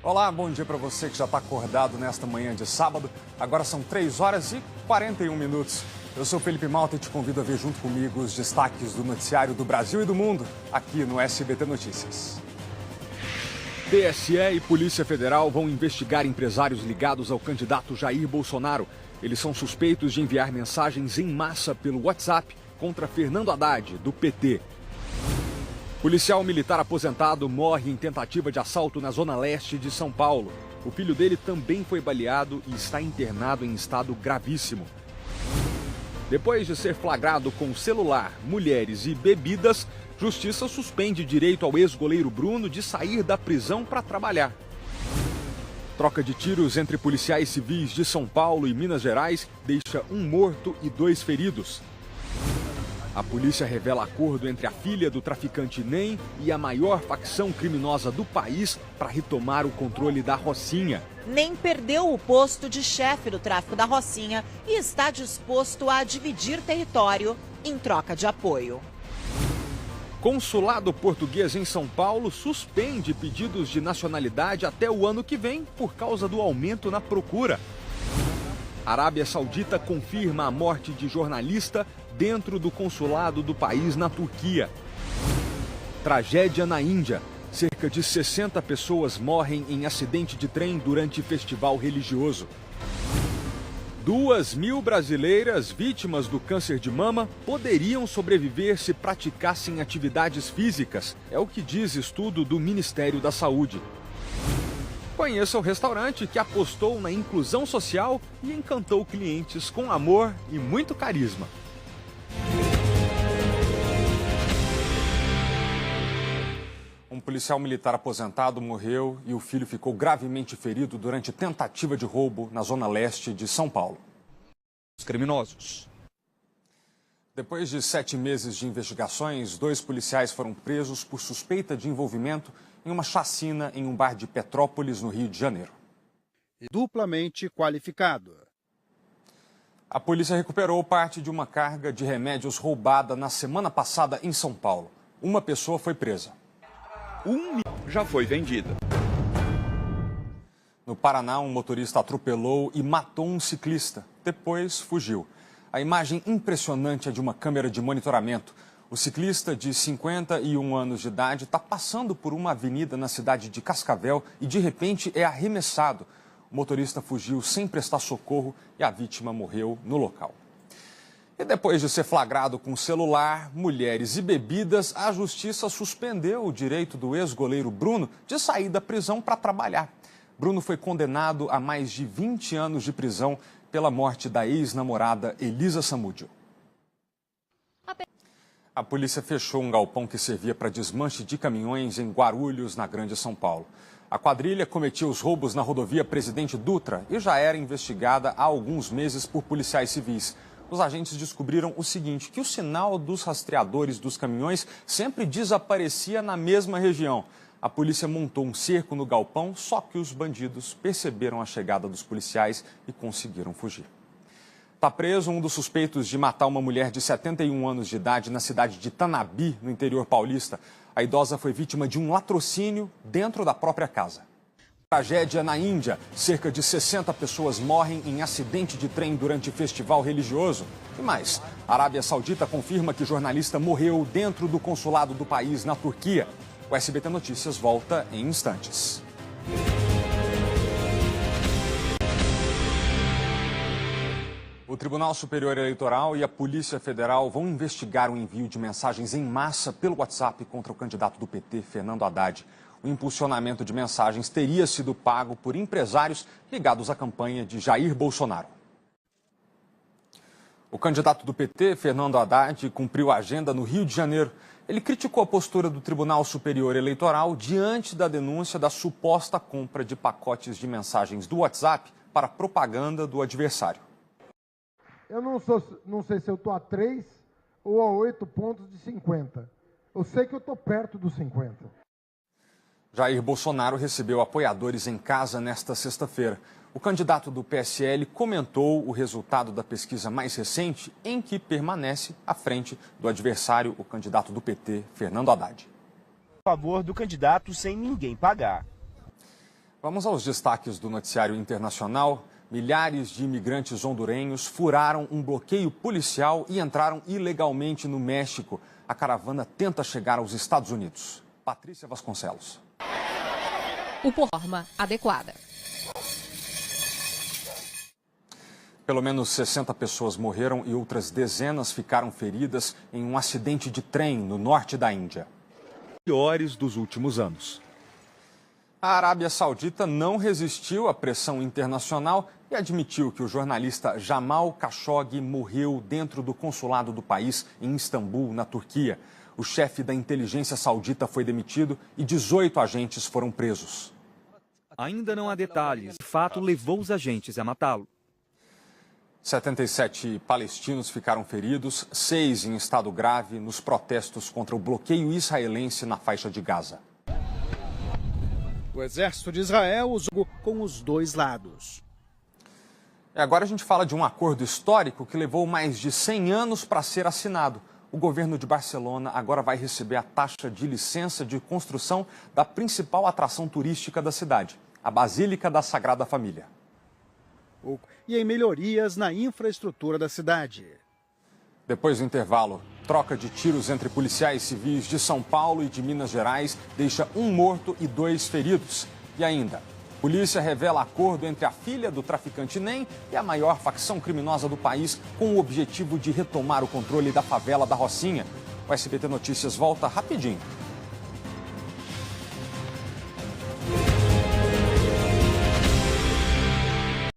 Olá, bom dia para você que já está acordado nesta manhã de sábado. Agora são 3 horas e 41 minutos. Eu sou Felipe Malta e te convido a ver junto comigo os destaques do noticiário do Brasil e do mundo, aqui no SBT Notícias. TSE e Polícia Federal vão investigar empresários ligados ao candidato Jair Bolsonaro. Eles são suspeitos de enviar mensagens em massa pelo WhatsApp contra Fernando Haddad, do PT. Policial militar aposentado morre em tentativa de assalto na zona leste de São Paulo. O filho dele também foi baleado e está internado em estado gravíssimo. Depois de ser flagrado com celular, mulheres e bebidas, Justiça suspende direito ao ex-goleiro Bruno de sair da prisão para trabalhar. Troca de tiros entre policiais civis de São Paulo e Minas Gerais deixa um morto e 2 feridos. A polícia revela acordo entre a filha do traficante NEM e a maior facção criminosa do país para retomar o controle da Rocinha. NEM perdeu o posto de chefe do tráfico da Rocinha e está disposto a dividir território em troca de apoio. Consulado português em São Paulo suspende pedidos de nacionalidade até o ano que vem por causa do aumento na procura. Arábia Saudita confirma a morte de jornalista dentro do consulado do país na Turquia. Tragédia na Índia. Cerca de 60 pessoas morrem em acidente de trem durante festival religioso. 2.000 brasileiras vítimas do câncer de mama poderiam sobreviver se praticassem atividades físicas. É o que diz estudo do Ministério da Saúde. Conheça o restaurante que apostou na inclusão social e encantou clientes com amor e muito carisma. Um policial militar aposentado morreu e o filho ficou gravemente ferido durante tentativa de roubo na zona leste de São Paulo. Os criminosos. Depois de 7 meses de investigações, 2 policiais foram presos por suspeita de envolvimento em uma chacina em um bar de Petrópolis, no Rio de Janeiro. Duplamente qualificado. A polícia recuperou parte de uma carga de remédios roubada na semana passada em São Paulo. Uma pessoa foi presa. 1 já foi vendida. No Paraná, um motorista atropelou e matou um ciclista. Depois, fugiu. A imagem impressionante é de uma câmera de monitoramento. O ciclista, de 51 anos de idade, está passando por uma avenida na cidade de Cascavel e, de repente, é arremessado. O motorista fugiu sem prestar socorro e a vítima morreu no local. E depois de ser flagrado com celular, mulheres e bebidas, a justiça suspendeu o direito do ex-goleiro Bruno de sair da prisão para trabalhar. Bruno foi condenado a mais de 20 anos de prisão pela morte da ex-namorada Elisa Samúdio. A polícia fechou um galpão que servia para desmanche de caminhões em Guarulhos, na Grande São Paulo. A quadrilha cometia os roubos na rodovia Presidente Dutra e já era investigada há alguns meses por policiais civis. Os agentes descobriram o seguinte, que o sinal dos rastreadores dos caminhões sempre desaparecia na mesma região. A polícia montou um cerco no galpão, só que os bandidos perceberam a chegada dos policiais e conseguiram fugir. Está preso um dos suspeitos de matar uma mulher de 71 anos de idade na cidade de Tanabi, no interior paulista. A idosa foi vítima de um latrocínio dentro da própria casa. Tragédia na Índia. Cerca de 60 pessoas morrem em acidente de trem durante festival religioso. E mais, a Arábia Saudita confirma que jornalista morreu dentro do consulado do país na Turquia. O SBT Notícias volta em instantes. O Tribunal Superior Eleitoral e a Polícia Federal vão investigar o envio de mensagens em massa pelo WhatsApp contra o candidato do PT, Fernando Haddad. O impulsionamento de mensagens teria sido pago por empresários ligados à campanha de Jair Bolsonaro. O candidato do PT, Fernando Haddad, cumpriu a agenda no Rio de Janeiro. Ele criticou a postura do Tribunal Superior Eleitoral diante da denúncia da suposta compra de pacotes de mensagens do WhatsApp para propaganda do adversário. Eu não sei se eu estou a 3 ou a 8 pontos de 50. Eu sei que eu estou perto dos 50. Jair Bolsonaro recebeu apoiadores em casa nesta sexta-feira. O candidato do PSL comentou o resultado da pesquisa mais recente, em que permanece à frente do adversário, o candidato do PT, Fernando Haddad. A favor do candidato sem ninguém pagar. Vamos aos destaques do noticiário internacional. Milhares de imigrantes hondurenhos furaram um bloqueio policial e entraram ilegalmente no México. A caravana tenta chegar aos Estados Unidos. Patrícia Vasconcelos. Por forma adequada. Pelo menos 60 pessoas morreram e outras dezenas ficaram feridas em um acidente de trem no norte da Índia. Piores dos últimos anos. A Arábia Saudita não resistiu à pressão internacional e admitiu que o jornalista Jamal Khashoggi morreu dentro do consulado do país em Istambul, na Turquia. O chefe da inteligência saudita foi demitido e 18 agentes foram presos. Ainda não há detalhes. O fato levou os agentes a matá-lo. 77 palestinos ficaram feridos, 6 em estado grave nos protestos contra o bloqueio israelense na faixa de Gaza. O exército de Israel usou com os dois lados. Agora a gente fala de um acordo histórico que levou mais de 100 anos para ser assinado. O governo de Barcelona agora vai receber a taxa de licença de construção da principal atração turística da cidade, a Basílica da Sagrada Família. E em melhorias na infraestrutura da cidade. Depois do intervalo, troca de tiros entre policiais civis de São Paulo e de Minas Gerais deixa um morto e 2 feridos. E ainda, polícia revela acordo entre a filha do traficante NEM e a maior facção criminosa do país com o objetivo de retomar o controle da favela da Rocinha. O SBT Notícias volta rapidinho.